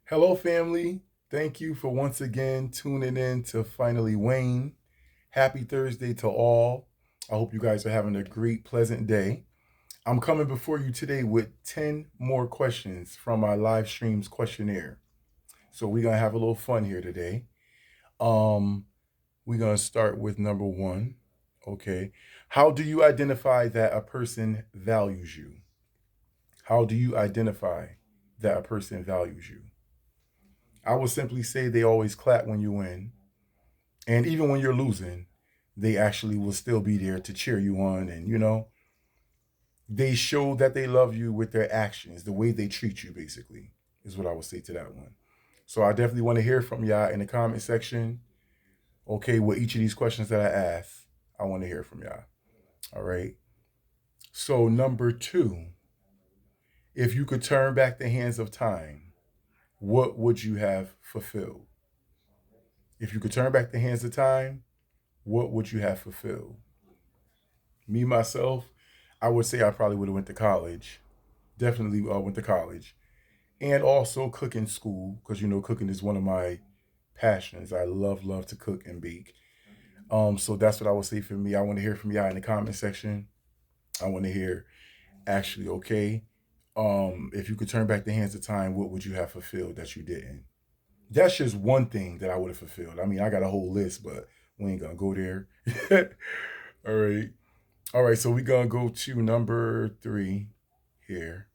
Hello, family. Thank you for once again tuning in to Finally Wayne. Happy Thursday to all. I hope you guys are having a great, pleasant day. I'm coming before you today with 10 more questions from my live streams questionnaire. So we're gonna have a little fun here today. Um, we're gonna start with number one. Okay. How do you identify that a person values you? How do you identify that a person values you? I would simply say they always clap when you win. And even when you're losing, they actually will still be there to cheer you on. And, they show that they love you with their actions, the way they treat you, basically, is what I would say to that one. So I definitely want to hear from y'all in the comment section. Okay, with each of these questions that I asked, I want to hear from y'all. All right. So, number two, if you could turn back the hands of time, what would you have fulfilled? If you could turn back the hands of time, what would you have fulfilled? Me myself, I would say I probably would have went to college. Definitely went to college, and also cooking school because cooking is one of my passions. I love to cook and bake. So that's what I would say for me. I want to hear from y'all in the comment section. I want to hear actually okay. If you could turn back the hands of time, what would you have fulfilled that you didn't? That's just one thing that I would have fulfilled. I mean, I got a whole list, but we ain't gonna go there. All right. All right, so we're gonna go to number three here.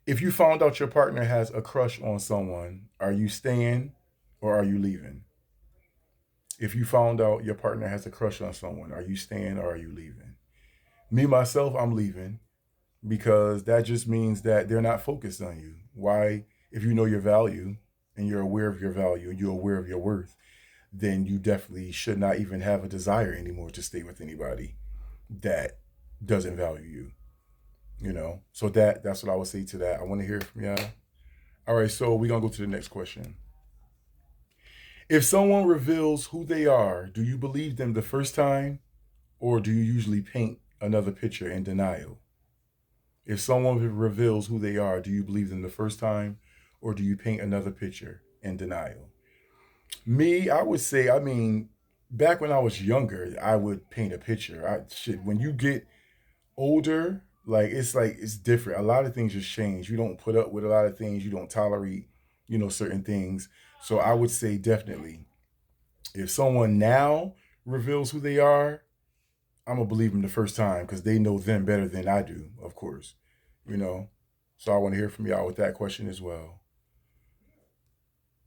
If you found out your partner has a crush on someone, are you staying or are you leaving? If you found out your partner has a crush on someone, are you staying or are you leaving? Me myself, I'm leaving because that just means that they're not focused on you. Why? If you know your value and you're aware of your value and you're aware of your worth, then you definitely should not even have a desire anymore to stay with anybody that doesn't value you. So that's what I would say to that. I want to hear from y'all. All right, so we're gonna go to the next question. If someone reveals who they are, do you believe them the first time, or do you usually paint another picture in denial? If someone reveals who they are, do you believe them the first time, or do you paint another picture in denial? Me, I would say, I mean, back when I was younger, I would paint a picture. When you get older, like it's different. A lot of things just change. You don't put up with a lot of things. You don't tolerate, certain things. So I would say definitely, if someone now reveals who they are, I'm gonna believe them the first time because they know them better than I do, of course. You know. So I want to hear from y'all with that question as well.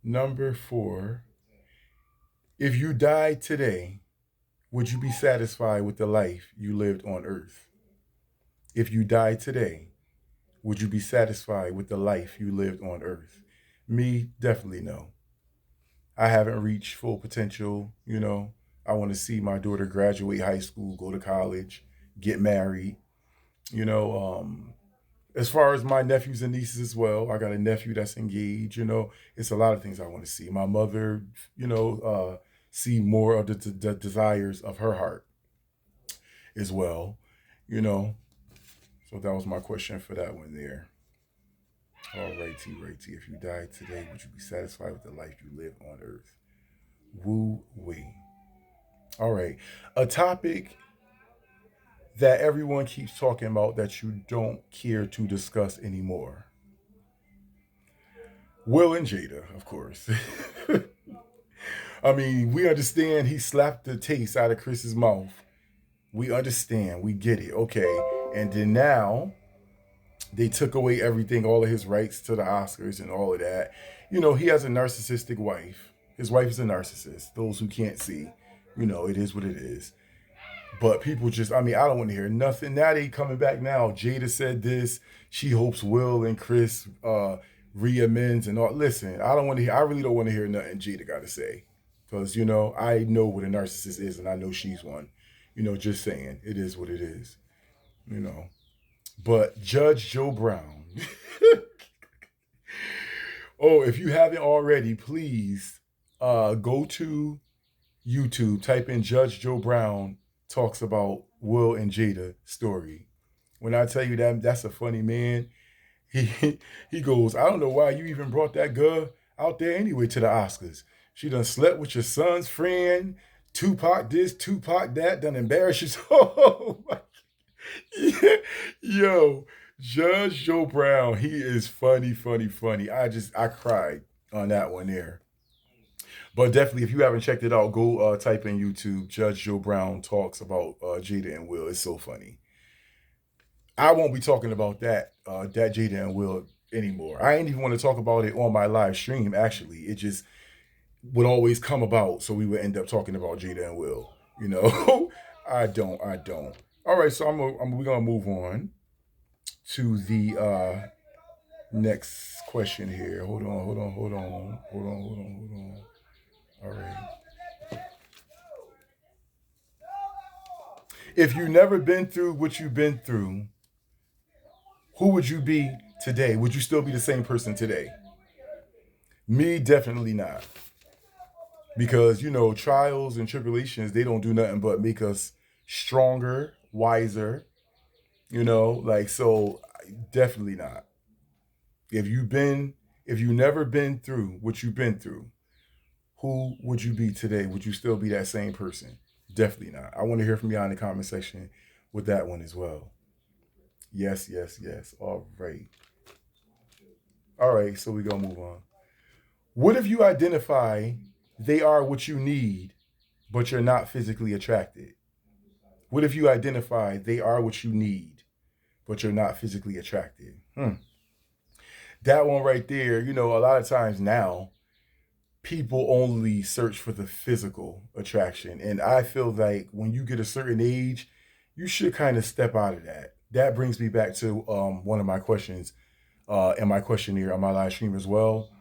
Number four, if you died today, would you be satisfied with the life you lived on Earth? If you died today, would you be satisfied with the life you lived on Earth? Me, definitely no. I haven't reached full potential. I want to see my daughter graduate high school, go to college, get married. You know, um, as far as my nephews and nieces as well, I got a nephew that's engaged. It's a lot of things I want to see. My mother, see more of the desires of her heart as well. You know, so that was my question for that one there. All righty, righty. If you died today, would you be satisfied with the life you live on Earth? Woo wee. All right. A topic that everyone keeps talking about that you don't care to discuss anymore. Will and Jada, of course. I mean, we understand he slapped the taste out of Chris's mouth. We understand. We get it. Okay. And then now they took away everything, all of his rights to the Oscars and all of that. He has a narcissistic wife. His wife is a narcissist. Those who can't see, it is what it is. But people just, I mean, I don't want to hear nothing. Now they coming back now. Jada said this. She hopes Will and Chris reamends and all. Listen, I don't want to hear, I really don't want to hear nothing Jada got to say. Because, I know what a narcissist is and I know she's one. Just saying, it is what it is, you know. But Judge Joe Brown. Oh, if you haven't already, please go to YouTube, type in Judge Joe Brown talks about Will and Jada story. When I tell you that that's a funny man, he goes, I don't know why you even brought that girl out there anyway to the Oscars. She done slept with your son's friend, Tupac this, Tupac that, done embarrassed you. Oh my. Yo, Judge Joe Brown, he is funny, funny, funny. I cried on that one there. But definitely, if you haven't checked it out, go type in YouTube. Judge Joe Brown talks about Jada and Will. It's so funny. I won't be talking about that Jada and Will anymore. I ain't even want to talk about it on my live stream. Actually, it just would always come about, so we would end up talking about Jada and Will. You know, I don't. All right, so we're gonna move on to the next question here. Hold on. All right. If you never been through what you've been through, who would you be today? Would you still be the same person today? Me, definitely not. Because, trials and tribulations, they don't do nothing but make us stronger, wiser, so definitely not. If you never been through what you've been through, who would you be today? Would you still be that same person? Definitely not. I want to hear from y'all in the comment section with that one as well. Yes. All right. All right, so we're going to move on. What if you identify they are what you need, but you're not physically attracted? What if you identify they are what you need, but you're not physically attracted? That one right there, a lot of times now, people only search for the physical attraction. And I feel like when you get a certain age, you should kind of step out of that. That brings me back to one of my questions in my questionnaire on my live stream as well.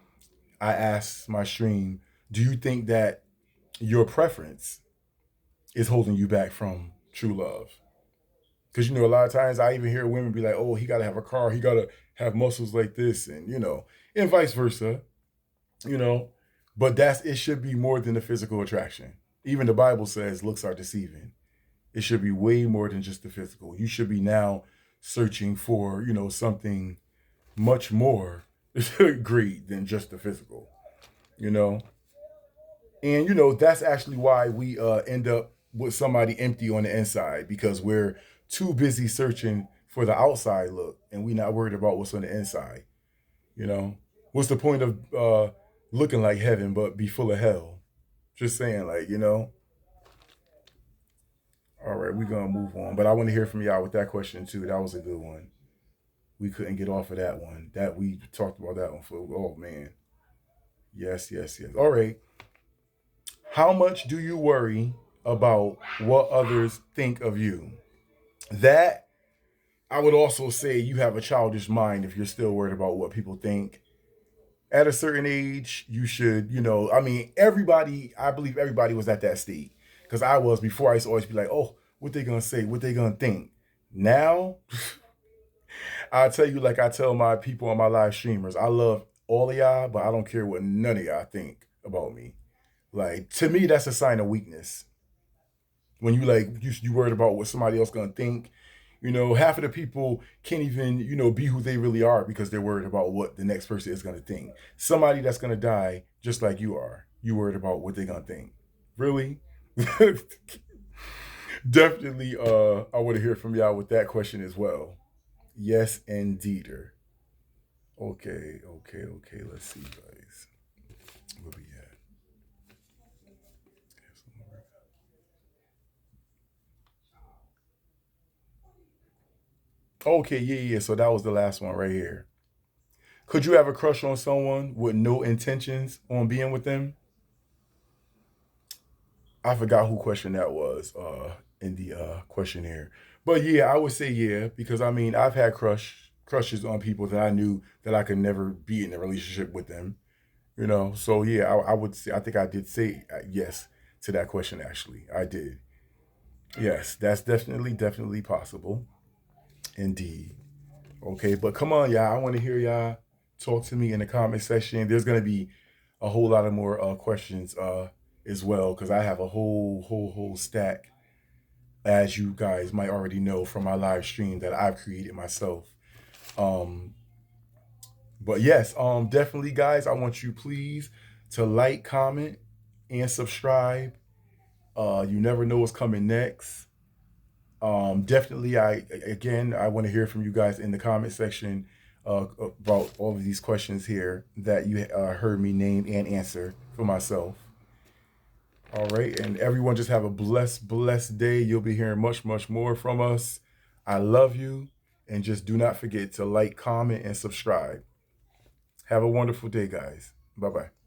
I asked my stream, do you think that your preference is holding you back from true love? Because, a lot of times I even hear women be like, oh, he got to have a car, he got to have muscles like this, and vice versa, you know. But it should be more than the physical attraction. Even the Bible says looks are deceiving. It should be way more than just the physical. You should be now searching for, something much more great than just the physical, you know. And, that's actually why we end up with somebody empty on the inside, because we're too busy searching for the outside look and we're not worried about what's on the inside, you know. What's the point of looking like heaven but be full of hell? Just saying, All right, we're going to move on. But I want to hear from y'all with that question, too. That was a good one. We couldn't get off of that one. That we talked about that one for, oh, man. Yes. All right. How much do you worry about what others think of you? That, I would also say you have a childish mind if you're still worried about what people think. At a certain age, you should, I believe everybody was at that state. Because I was before. I used to always be like, oh, what they gonna say? What they gonna think? Now, I tell you, like I tell my people on my live streamers, I love all of y'all, but I don't care what none of y'all think about me. Like, to me, that's a sign of weakness. When you worried about what somebody else gonna think. Half of the people can't even, be who they really are because they're worried about what the next person is gonna think. Somebody that's gonna die just like you are. You worried about what they're gonna think. Really? Definitely I want to hear from y'all with that question as well. Yes, indeeder. Okay. Let's see, guys. Where we at? Okay, yeah. So that was the last one right here. Could you have a crush on someone with no intentions on being with them? I forgot who question that was in the questionnaire. But yeah, I would say yeah, because I've had crushes on people that I knew that I could never be in a relationship with them. So yeah, I would say, I think I did say yes to that question. Actually, I did. Yes, that's definitely possible. Indeed. Okay, but come on, y'all. I want to hear y'all talk to me in the comment section. There's gonna be a whole lot of more questions as well, because I have a whole stack, as you guys might already know from my live stream that I've created myself. Um, But yes, definitely, guys, I want you please to like, comment, and subscribe. You never know what's coming next. Definitely, I want to hear from you guys in the comment section about all of these questions here that you heard me name and answer for myself. All right, and everyone just have a blessed day. You'll be hearing much more from us. I love you, and just do not forget to like, comment, and subscribe. Have a wonderful day, guys. Bye-bye.